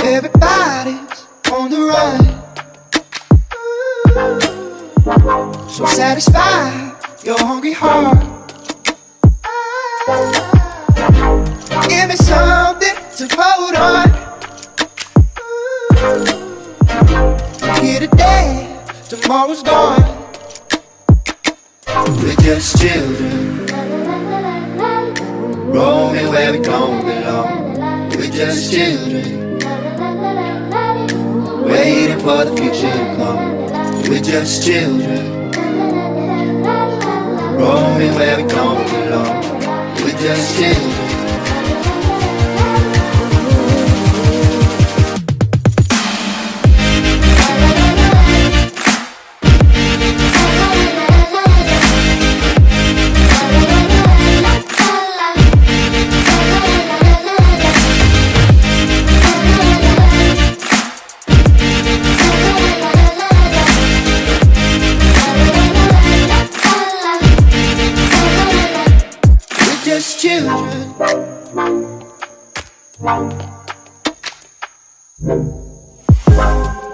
Everybody's on the run, so satisfy your hungry heart. Give me something to hold on. Here today, tomorrow's gone. We're just children, roaming where we don't belong. We're just children, waiting for the future to come. We're just children, roaming where we don't belong. We're just children. Just children,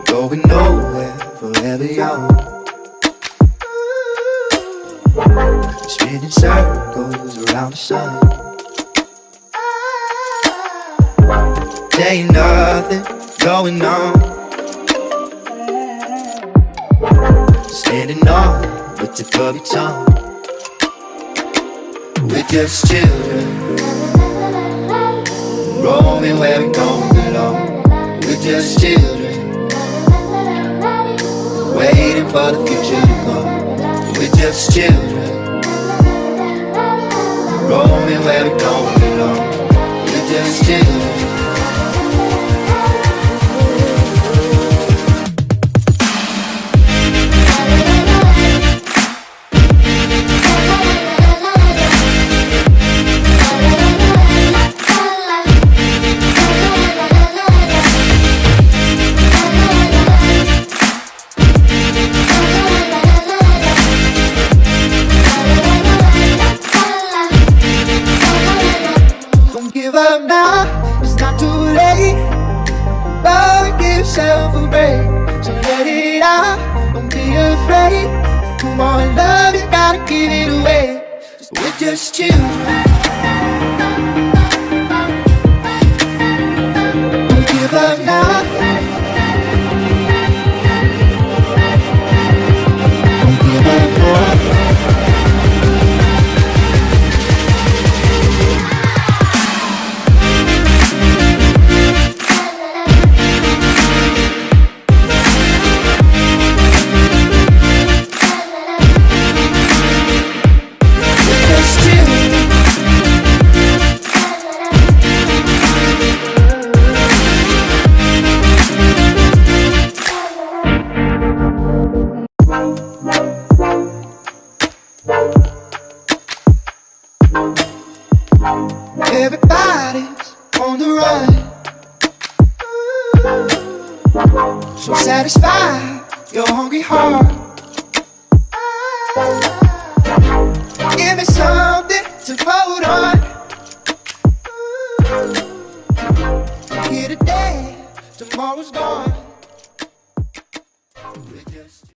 going nowhere forever young, spinning circles around the sun. There ain't nothing going on, standing on with the puppy tongue. We're just children, roaming where we don't belong. We're just children, waiting for the future to come. We're just children, roaming where we don't belong. We're just children. Give up now, it's not too late. Love, give yourself a break. So let it out, don't be afraid. Come on, love, you gotta give it away. We're just children. Don't give up now. Don't give up now. Everybody's on the run, so satisfy your hungry heart. Give me something to hold on. Here today, tomorrow's gone.